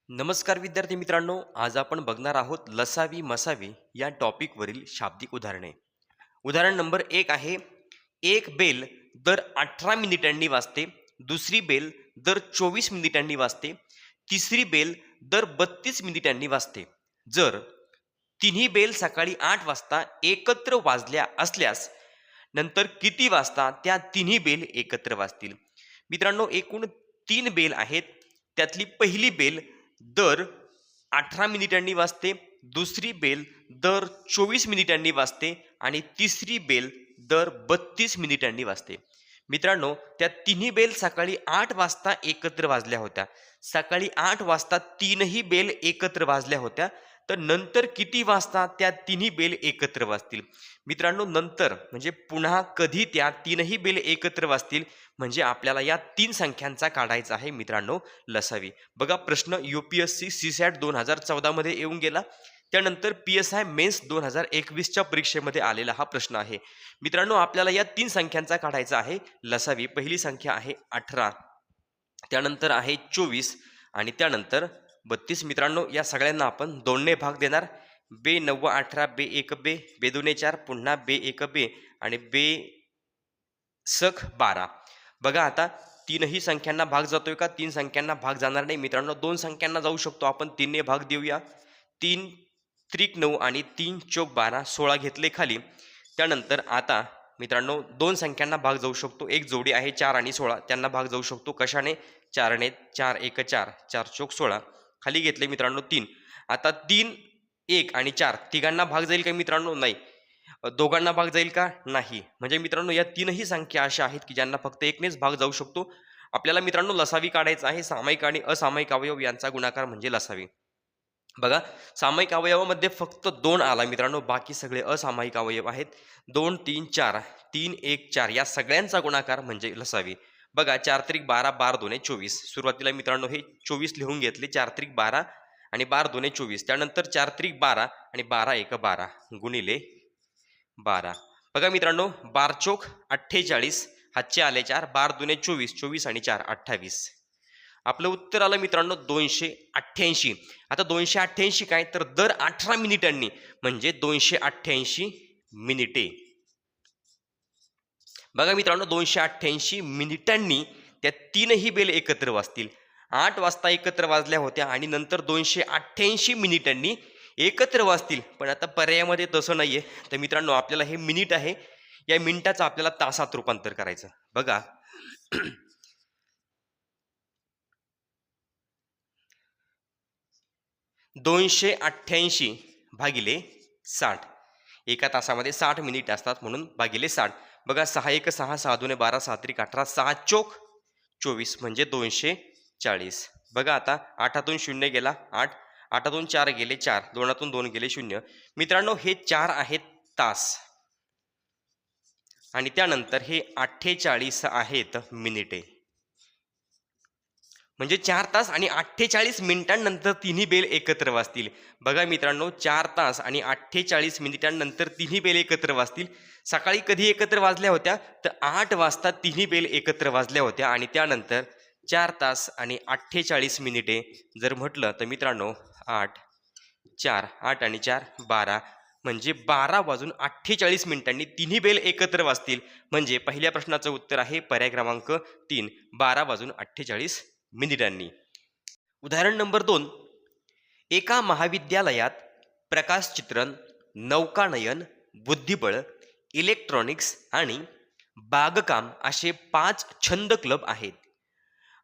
नमस्कार विद्यार्थी मित्रांनो, आज आपण बघणार आहोत लसावी मसावी या टॉपिकवरील शाब्दिक उदाहरणे. उदाहरण नंबर 1 आहे. एक बेल दर 18 मिनिटांनी वाजते, दुसरी बेल दर 24 मिनिटांनी वाजते, तिसरी बेल दर 32 मिनिटांनी वाजते. जर तिन्ही बेल सकाळी 8 वाजता एकत्र वाजल्या असल्यास नंतर किती वाजता त्या तिन्ही बेल एकत्र वाजतील? मित्रांनो, एकूण 3 बेल आहेत. त्यातली पहिली बेल दर 18 मिनिटांनी वाजते, दुसरी बेल दर 24 मिनिटांनी वाजते आणि तिसरी बेल दर 32 मिनिटांनी वाजते. मित्रांनो, त्या तिन्ही बेल सकाळी 8 वाजता एकत्र वाजल्या होत्या. सकाळी 8 वाजता तीनही बेल एकत्र वाजल्या होत्या. तर नंतर किती वाजता त्या तिन्ही बेल एकत्र वाजतील? मित्रांनो, नंतर म्हणजे पुन्हा कधी त्या तीनही बेल एकत्र वाजतील म्हणजे आपल्याला या 3 संख्यांचा काढायचा आहे मित्रांनो लसावी. बघा, प्रश्न UPSC CSAT 2014 मध्ये येऊन गेला. त्यानंतर PSI मेन्स 2021च्या परीक्षेमध्ये आलेला हा प्रश्न आहे. मित्रांनो, आपल्याला या 3 संख्यांचा काढायचा आहे लसावी. पहिली संख्या आहे 18, त्यानंतर आहे 24 आणि त्यानंतर 32. मित्रांनो, या सगळ्यांना आपण 2 ने भाग देणार. बे 9 18 बे 1 बे, बे 2 4 पुन्हा बे 1 बे आणि बे सख 12. बघा, आता तीनही संख्यांना भाग जातोय का? 3 संख्यांना भाग जाणार नाही मित्रांनो. 2 संख्यांना जाऊ शकतो आपण. 3 ने भाग देऊया. 3 त्रिक 9 आणि 3 चौक 12, 16 घेतले खाली. त्यानंतर आता मित्रांनो 2 संख्यांना भाग जाऊ शकतो. एक जोडी आहे 4 आणि 16, त्यांना भाग जाऊ शकतो. कशाने? 4 ने. 4 1 4, 4 चौक 16, खाली घेतले मित्रांनो 3. आता 3 1 आणि 4 तिघांना भाग जाईल का मित्रांनो? नाही. दोघांना भाग जाईल का? नाही. म्हणजे मित्रांनो, या तीनही संख्या अशा आहेत की ज्यांना फक्त 1 नेच भाग जाऊ शकतो. आपल्याला मित्रांनो लसावी काढायचा आहे. सामायिक आणि असामायिक अवयव यांचा गुणाकार म्हणजे लसावी. बघा, सामायिक अवयवामध्ये फक्त 2 आला मित्रांनो, बाकी सगळे असामायिक अवयव आहेत. 2 3 4, 3 1 4 या सगळ्यांचा गुणाकार म्हणजे लसावी. बघा, 4 त्रिक 12, 12 2 24. सुरुवातीला मित्रांनो हे 24 लिहून घेतले. 4 त्रिक 12 आणि 12 2 24. त्यानंतर 4 त्रिक 12 आणि 12 1 12 गुणिले 12. बघा मित्रांनो, 12 चौक 48, हातचे आले 4, 12 2 24, 24 आणि 4 28. आपलं उत्तर आलं मित्रांनो 288. आता 288 काय? तर दर 18 मिनिटांनी म्हणजे 288 मिनिटे. बघा मित्रांनो, 288 मिनिटांनी त्या तीनही बेल एकत्र वाजतील. 8 वाजता एकत्र वाजल्या होत्या आणि नंतर 288 मिनिटांनी एकत्र वाजतील. पण आता पर्यायामध्ये तसं नाहीये. तर मित्रांनो, आपल्याला हे मिनिट आहे, या मिनिटाचं आपल्याला तासात रूपांतर करायचं. बघा, 288 भागिले 60. एका तासामध्ये 60 मिनिट असतात म्हणून भागिले 60. बघा, 6 1 6, 6 2 12, 6 त्रिक 18, 6 चौक 24 म्हणजे 240. बघा, आता 8तून 0 गेला 8, 8तून 4 गेले 4, 2तून 2 गेले 0. मित्रांनो, हे 4 आहेत तास आणि त्यानंतर हे 48 आहेत मिनिटे. म्हणजे 4 तास आणि 48 मिनिटांनंतर तिन्ही बेल एकत्र वाजतील. बघा मित्रांनो, 4 तास आणि 48 मिनिटांनंतर तिन्ही बेल एकत्र वाजतील. सकाळी कधी एकत्र वाजल्या होत्या? तर 8 वाजता तिन्ही बेल एकत्र वाजल्या होत्या आणि त्यानंतर 4 तास आणि 48 मिनिटे जर म्हटलं तर मित्रांनो 8 4 8 आणि 4 12 म्हणजे 12 वाजून 48 मिनिटांनी तिन्ही बेल एकत्र वाजतील. म्हणजे पहिल्या प्रश्नाचं उत्तर आहे पर्याय क्रमांक 3, 12 वाजून 48 मिनिटांनी. उदाहरण नंबर 2. एका महाविद्यालयात प्रकाशचित्रण, नौकानयन, बुद्धिबळ, इलेक्ट्रॉनिक्स आणि बागकाम असे 5 छंद क्लब आहेत.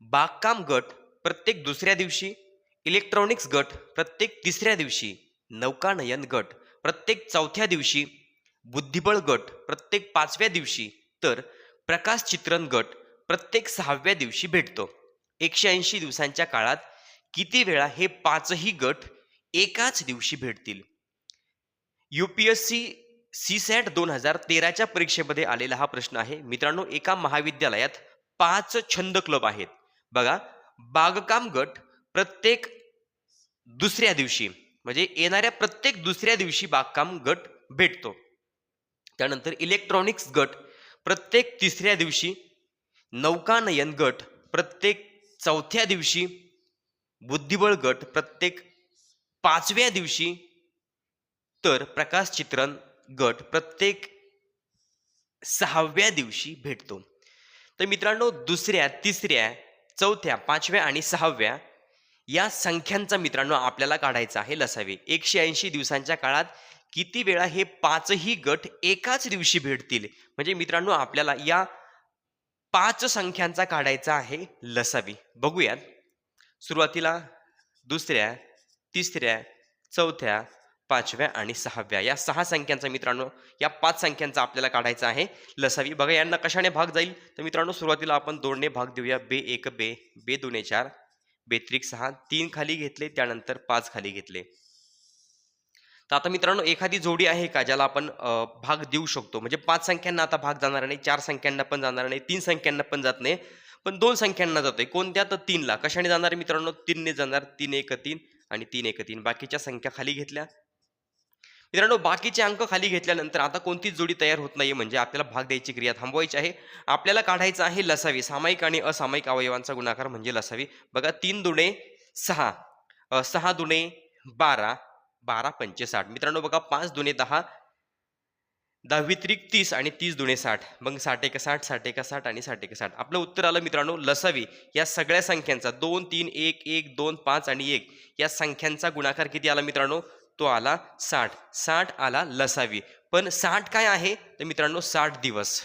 बागकाम गट प्रत्येक दुसऱ्या दिवशी, इलेक्ट्रॉनिक्स गट प्रत्येक तिसऱ्या दिवशी, नौकानयन गट प्रत्येक चौथ्या दिवशी, बुद्धिबळ गट प्रत्येक 5व्या दिवशी, तर प्रकाशचित्रण गट प्रत्येक 6व्या दिवशी भेटतो. 180 दिवसांच्या काळात किती वेळा हे 5ही गट एकाच दिवशी भेटतील? UPSC CSAT 2013च्या परीक्षेमध्ये आलेला हा प्रश्न आहे मित्रांनो. एका महाविद्यालयात 5 छंद क्लब आहेत. बघा, बागकाम गट प्रत्येक दुसऱ्या दिवशी म्हणजे येणाऱ्या प्रत्येक दुसऱ्या दिवशी बागकाम गट भेटतो. त्यानंतर इलेक्ट्रॉनिक्स गट प्रत्येक तिसऱ्या दिवशी, नौकानयन गट प्रत्येक चौथ्या दिवशी, बुद्धिबळ गट प्रत्येक 5व्या दिवशी, तर प्रकाश चित्रण गट प्रत्येक 6व्या दिवशी भेटतो. तर मित्रांनो, दुसऱ्या, तिसऱ्या, चौथ्या, 5व्या आणि 6व्या या संख्यांचा मित्रांनो आपल्याला काढायचा आहे लसावी. 180 दिवसांच्या काळात किती वेळा हे 5ही गट एकाच दिवशी भेटतील? म्हणजे मित्रांनो आपल्याला या 5 संख्यांचा काढायचा आहे लसावी. बघूयात. सुरुवातीला दुसऱ्या, तिसऱ्या, चौथ्या, 5व्या आणि 6व्या या 6 संख्यांचा मित्रांनो, या 5 संख्यांचा आपल्याला काढायचा आहे लसावी. बघा यांना कशाने भाग जाईल? तर मित्रांनो सुरुवातीला आपण 2 ने भाग देऊया. बे 1 बे, बे 2 4, बेत्रिक 6, 3 खाली घेतले, त्यानंतर 5 खाली घेतले. तर आता मित्रांनो एखादी जोडी आहे का ज्याला आपण भाग देऊ शकतो? म्हणजे 5 संख्यांना आता भाग जाणार नाही, 4 संख्यांना पण जाणार नाही, 3 संख्यांना पण जात नाही, पण 2 संख्यांना जातोय. कोणत्या? तर 3 ला. कशाने जाणार मित्रांनो? 3 ने जाणार. 3 1 3 आणि 3 1 3. बाकीच्या संख्या खाली घेतल्या. मित्रांनो बाकीचे अंक खाली घेतल्यानंतर आता कोणतीच जोडी तयार होत नाहीये, म्हणजे आपल्याला भाग द्यायची क्रिया थांबवायची आहे. आपल्याला काढायचं आहे लसावी. सामायिक आणि असामायिक अवयवांचा गुणाकार म्हणजे लसावी. बघा 3 दुणे 6, 6 दुणे 12, 12 पंचे 60. मित्रांनो बघा 5 दुणे 10, 10 त्रिक 30 आणि 30 दुणे 60. मग 60 एक 60, 60 एक 60 आणि 60 एक 60. आपलं उत्तर आलं मित्रांनो लसावी. या सगळ्या संख्यांचा 2 3 1 1 2 5 आणि 1 या संख्यांचा गुणाकार किती आला मित्रांनो? तो आला 60. 60 आला लसावी. पण 60 काय आहे? तर मित्रांनो 60 दिवस.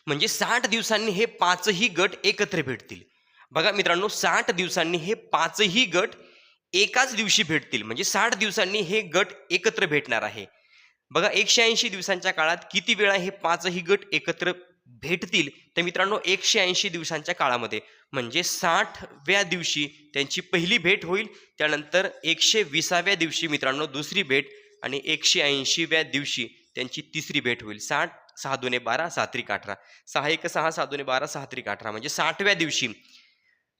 म्हणजे 60 दिवसांनी हे 5ही गट एकत्र भेटतील. बघा मित्रांनो 60 दिवसांनी हे 5ही गट एकाच दिवशी भेटतील. म्हणजे 60 दिवसांनी हे गट एकत्र भेटणार आहे. बघा 180 दिवसांच्या काळात किती वेळा हे 5ही गट एकत्र भेटतील? तर मित्रांनो 180 दिवसांच्या काळामध्ये, म्हणजे 60व्या दिवशी त्यांची पहिली भेट होईल, त्यानंतर 120व्या दिवशी मित्रांनो दुसरी भेट आणि 180व्या दिवशी त्यांची तिसरी भेट होईल. 60 6 दुणे 12, 6 त्रिक 18, 6 1 6, 6 दुणे 12, 6 त्रिक 18. म्हणजे 60व्या दिवशी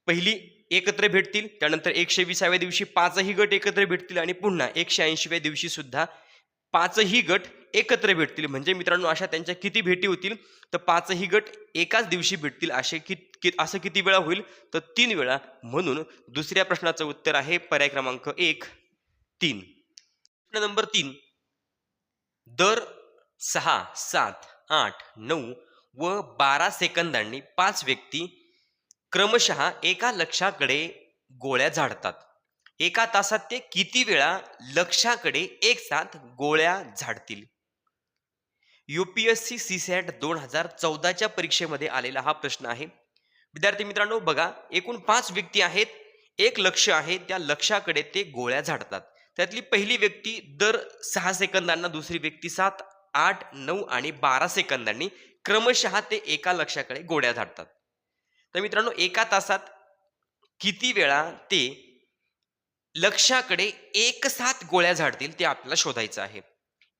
पहिली एकत्र भेटतील, त्यानंतर 120व्या दिवशी 5ही गट एकत्र भेटतील आणि पुन्हा 180व्या दिवशी सुद्धा 5ही गट एकत्र भेटतील. म्हणजे मित्रांनो अशा त्यांच्या किती भेटी होतील? तर 5ही गट एकाच दिवशी भेटतील. असं किती वेळा होईल? तर 3 वेळा. म्हणून दुसऱ्या प्रश्नाचं उत्तर आहे पर्याय क्रमांक 1 3. प्रश्न नंबर 3. दर 6, 7, 8, 9 व 12 सेकंदांनी 5 व्यक्ती क्रमशः एका लक्ष्याकडे गोळ्या झाडतात. एका तासात ते किती वेळा लक्ष्याकडे एक साथ गोळ्या झाडतील? UPSC CSAT 2014च्या परीक्षेमध्ये आलेला हा प्रश्न आहे. विद्यार्थी मित्रांनो बघा, एकूण 5 व्यक्ती आहेत, एक लक्ष्य आहे, त्या लक्ष्याकडे ते गोळ्या झाडतात. त्यातली पहिली व्यक्ती दर 6 सेकंदांना, दुसरी व्यक्ती 7, 8, 9 आणि 12 सेकंदांनी क्रमशः ते एका लक्ष्याकडे गोळ्या झाडतात. तर मित्रांनो एका तासात किती वेळा ते लक्ष्याकडे एक साथ गोळ्या झाडतील ते आपल्याला शोधायचं आहे.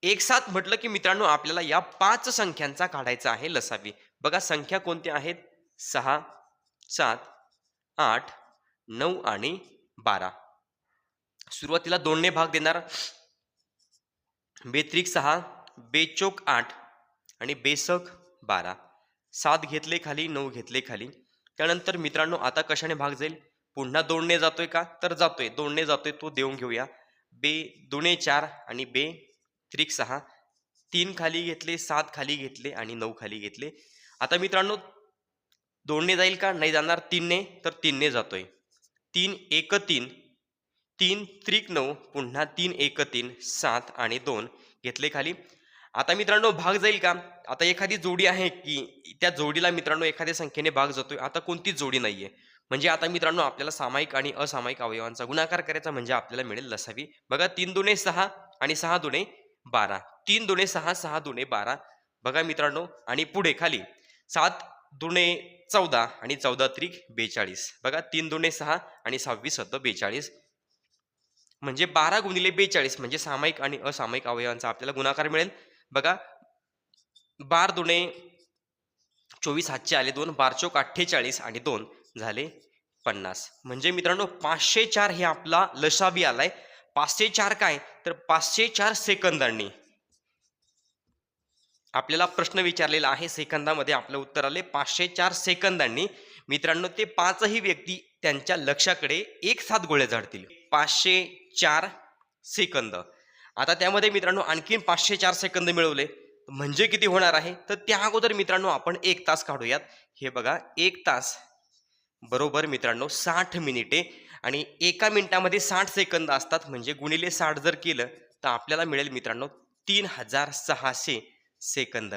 एक साथ म्हटलं की मित्रांनो आपल्याला या 5 संख्यांचा काढायचा आहे लसावी. बघा संख्या कोणत्या आहेत? 6, 7, 8, 9 आणि 12. सुरुवातीला 2 ने भाग देणार. बेत्रिक 6, बेचोक 8 आणि बेसक 12. 7 घेतले खाली, 9 घेतले खाली. त्यानंतर मित्रांनो आता कशाने भाग जाईल? पुन्हा 2 ने जातोय का? तर जातोय. 2 ने जातोय, तो देऊन घेऊया. बे 2 4 आणि बे त्रिक 6. 3 खाली घेतले, 7 खाली घेतले आणि 9 खाली घेतले. आता मित्रांनो 2 ने जाईल का? नाही जाणार. 3 ने, तर 3 ने जातोय. 3 1 3, 3 त्रिक 9, पुन्हा 3 1 3, 7 आणि 2 घेतले खाली. आता मित्रांनो भाग जाईल का? आता एखादी जोडी आहे की त्या जोडीला मित्रांनो एखाद्या संख्येने भाग जातोय. आता कोणतीच जोडी नाहीये. म्हणजे आता मित्रांनो आपल्याला सामायिक आणि असामायिक अवयवांचा गुणाकार करायचा, म्हणजे आपल्याला मिळेल लसावी. बघा 3 दुणे 6 आणि 6 दुणे 12. 3 दुणे 6, 6 दुणे 12. बघा मित्रांनो आणि पुढे खाली 7 दुणे 14 आणि 14 त्रिक 42. बघा 3 दुणे 6 आणि 26 सत्त 42. म्हणजे 12 गुणिले 42 म्हणजे सामायिक आणि असामायिक अवयवांचा आपल्याला गुणाकार मिळेल. बघा 12 दुणे 24, हातचे आले 2, 12 चोक 48 आणि 2 झाले 50. म्हणजे मित्रांनो 504 हे आपला लसावी आलाय. 504 काय? तर 504 सेकंदांनी. आपल्याला प्रश्न विचारलेला आहे, सेकंदामध्ये आपलं उत्तर आले 504 सेकंदांनी मित्रांनो ते पाचही व्यक्ती त्यांच्या लक्ष्याकडे एक साथ गोळ्या झाडतील. 504 सेकंद. आता त्यामध्ये मित्रांनो आणखीन 504 सेकंद मिळवले म्हणजे किती होणार आहे? तर त्या अगोदर मित्रांनो आपण 1 तास काढूयात. हे बघा 1 तास बरोबर मित्रांनो 60 मिनिटे आणि एका मिनिटामध्ये 60 सेकंद असतात म्हणजे गुणिले 60 जर केलं तर आपल्याला मिळेल मित्रांनो 3600 सेकंद.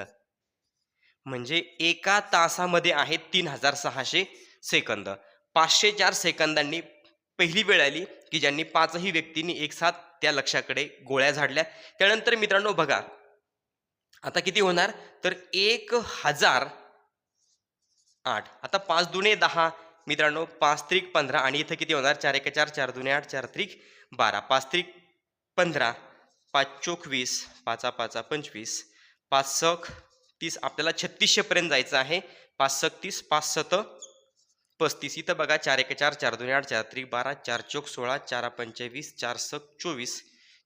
म्हणजे एका तासामध्ये आहेत 3600 सेकंद. 504 सेकंदांनी पहिली वेळ आली की ज्यांनी पाचही व्यक्तींनी एक साथ त्या लक्ष्याकडे गोळ्या झाडल्या. त्यानंतर मित्रांनो बघा आता किती होणार तर 1008. आता 5 दुणे 10 मित्रांनो 5 त्रिक 15 आणि इथं किती होणार 4 1 4 4 दुणे 8 4 त्रिक 12 5 त्रिक 15 5 चोक 20 5 5 25 5 सक 30. आपल्याला 3600 पर्यंत जायचं आहे. 5 सक 30 5 7 35. इथं बघा 4 1 4 4 दुणे 8 4 त्रिक 12 4 चोक 16 4 25 4 सक 24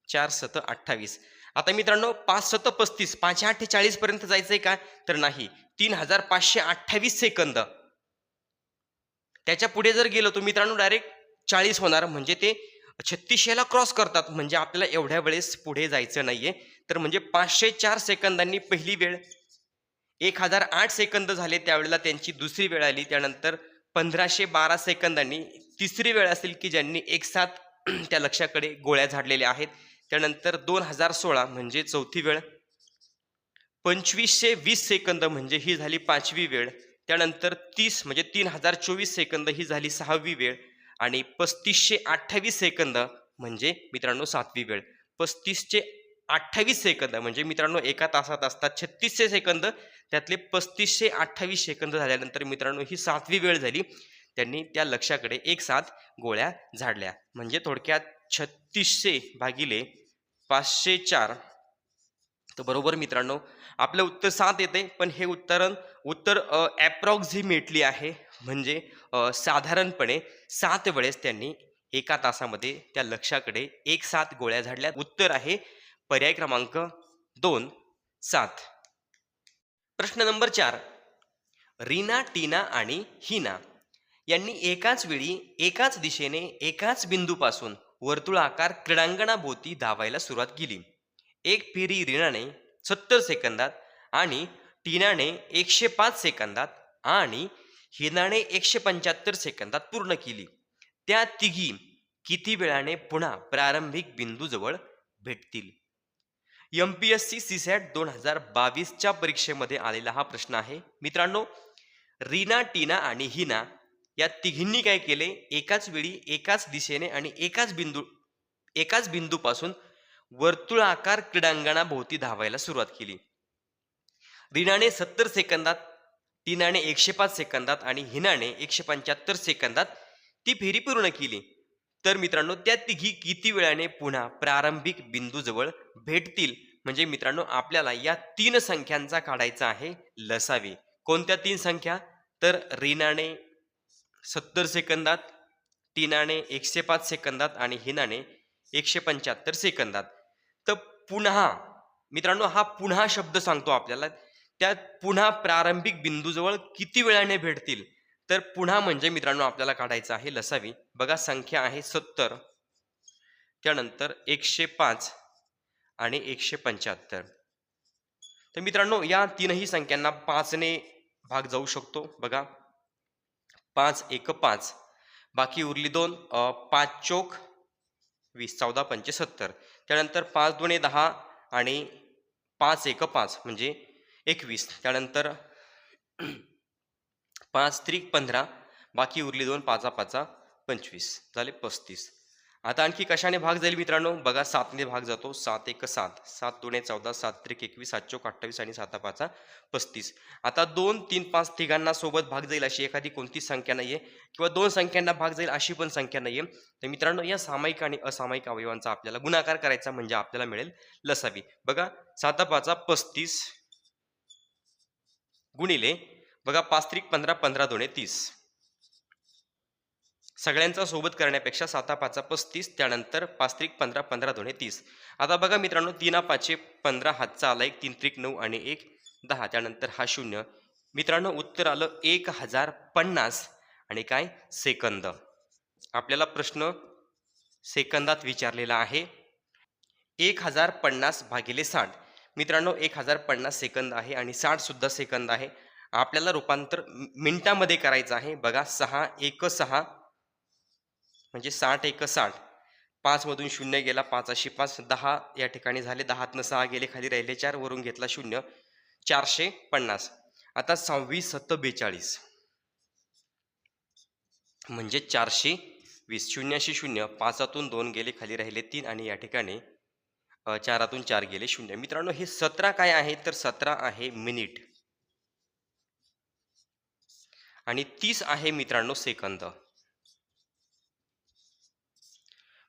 4 7 28. आता मित्रांनो 5 7 35 5 8 40 पर्यंत जायचंय का तर नाही 3528 सेकंद. त्याच्या पुढे जर गेलो तर मित्रांनो डायरेक्ट 40 होणार म्हणजे ते 3600 ला क्रॉस करतात म्हणजे आपल्याला एवढ्या वेळेस पुढे जायचं नाहीये. तर म्हणजे 504 सेकंदांनी पहिली वेळ 1008 सेकंद झाले त्यावेळेला त्यांची दुसरी वेळ आली. त्यानंतर 1512 सेकंदांनी तिसरी वेळ असेल की ज्यांनी एक साथ त्या लक्ष्याकडे गोळ्या झाडलेल्या आहेत. त्यानंतर 2016 म्हणजे चौथी वेळ. 2520 सेकंद म्हणजे ही झाली पाचवी वेळ. त्यानंतर 30 म्हणजे 3024 सेकंद ही झाली सहावी वेळ आणि 3528 सेकंद म्हणजे मित्रांनो सातवी वेळ. 3528 सेकंद म्हणजे मित्रांनो एका तासात असतात 3600 सेकंद त्यातले 3528 सेकंद झाल्यानंतर मित्रांनो ही सातवी वेळ झाली. त्यांनी त्या लक्ष्याकडे एक साथ गोळ्या झाडल्या म्हणजे थोडक्यात 3600 भागिले 504. तर बरोबर मित्रांनो आपलं उत्तर 7 येते. पण हे उत्तर ॲप्रॉक्झिमेटली आहे म्हणजे साधारणपणे 7 वेळेस त्यांनी एका तासामध्ये त्या लक्ष्याकडे एक साथ गोळ्या झाडल्या. उत्तर आहे पर्याय क्रमांक 2 7. प्रश्न नंबर 4. रीना टीना आणि हिना यांनी एकाच वेळी एकाच दिशेने एकाच बिंदूपासून वर्तुळाकार क्रीडांगणाभोवती धावायला सुरुवात केली. एक फेरी रीनाने 70 सेकंदात आणि टीनाने 105 सेकंदात आणि हिनाने 175 सेकंदात पूर्ण केली. त्या तिघी किती वेळाने पुन्हा प्रारंभिक बिंदूजवळ भेटतील? MPSC CSAT 2022च्या परीक्षेमध्ये आलेला हा प्रश्न आहे मित्रांनो. रीना टीना आणि हिना या तिघींनी काय केले एकाच वेळी एकाच दिशेने आणि एकाच बिंदूपासून वर्तुळाकार क्रीडांगणाभोवती धावायला सुरुवात केली. रीनाने 70 सेकंदात, टीनाने 105 सेकंदात आणि हिनाने 175 सेकंदात ती फेरी पूर्ण केली. तर मित्रांनो त्या तिघी किती वेळाने पुन्हा प्रारंभिक बिंदूजवळ भेटतील? म्हणजे मित्रांनो आपल्याला या 3 संख्यांचा काढायचा आहे लसावी. कोणत्या 3 संख्या? तर रीनाने 70 सेकंदात, टीनाने 105 सेकंदात आणि हिनाने 175 सेकंदात. तर पुन्हा मित्रांनो हा पुन्हा शब्द सांगतो आपल्याला. त्या पुन्हा प्रारंभिक बिंदूजवळ किती वेळाने भेटतील? तर पुन्हा म्हणजे मित्रांनो आपल्याला काढायचं आहे लसावी. बघा संख्या आहे 70, त्यानंतर 105 आणि 175. तर मित्रांनो या तीनही संख्यांना 5 ने भाग जाऊ शकतो. बघा 5 1 5 बाकी उरली 2 5 चोक 20 14 पंचे 70. त्यानंतर 5 दुणे 10 आणि 5 1 5 म्हणजे 21. त्यानंतर 5 त्रिक 15 बाकी उरली 2 5 5 25 झाले 35. आता आणखी कशाने भाग जाईल मित्रांनो? बघा 7 ने भाग जातो. 7 1 7 7 दुणे 14 7 त्रिक 21 7 चोक 28 आणि 7 5 35. आता 2 3 5 तिघांना सोबत भाग जाईल अशी एखादी कोणती संख्या नाहीये किंवा 2 संख्यांना भाग जाईल अशी पण संख्या नाहीये. तर मित्रांनो या सामायिक आणि असामायिक अवयवांचा आपल्याला गुणाकार करायचा म्हणजे आपल्याला मिळेल लसावी. बघा 7 5 35 गुणिले बघा 5 त्रिक 15 15 दुणे 30. सगळ्यांचा सोबत करण्यापेक्षा 7 5 35 त्यानंतर 5 त्रिक 15 15 दुणे 30. आता बघा मित्रांनो 3 5 15 हातचा आला 1 3 त्रिक 9 आणि 1 10 त्यानंतर हा 0. मित्रांनो उत्तर आलं 1050 आणि काय सेकंद. आपल्याला प्रश्न सेकंदात विचारलेला आहे. 1050 भागिले 60. मित्रांनो 1050 सेकंद आहे आणि 60 सुद्धा सेकंद आहे. आपल्याला रूपांतर मिनिटामध्ये करायचं आहे. बघा 6 एक 6 म्हणजे 60 एक 60. 5 मधून 0 गेला, 5 अशी 5, 10 या ठिकाणी झाले, 10तनं 6 गेले, खाली राहिले 4, वरून घेतला 0, 450. आता 6 7 42 म्हणजे 420. 0शी 0, 5तून 2 गेले, खाली राहिले 3 आणि या ठिकाणी 4तून 4 गेले 0. मित्रांनो हे 17 काय आहे तर 17 आहे मिनिट आणि 30 आहे मित्रांनो सेकंद.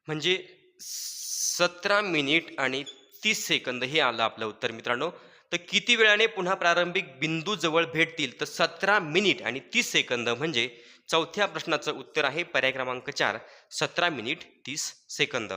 म्हणजे 17 मिनिट आणि 30 सेकंद हे आलं आपलं उत्तर मित्रांनो. तर किती वेळाने पुन्हा प्रारंभिक बिंदू जवळ भेटतील तर 17 मिनिट आणि 30 सेकंद म्हणजे चौथ्या प्रश्नाचं उत्तर आहे पर्याय क्रमांक 4 17 मिनिट 30 सेकंद.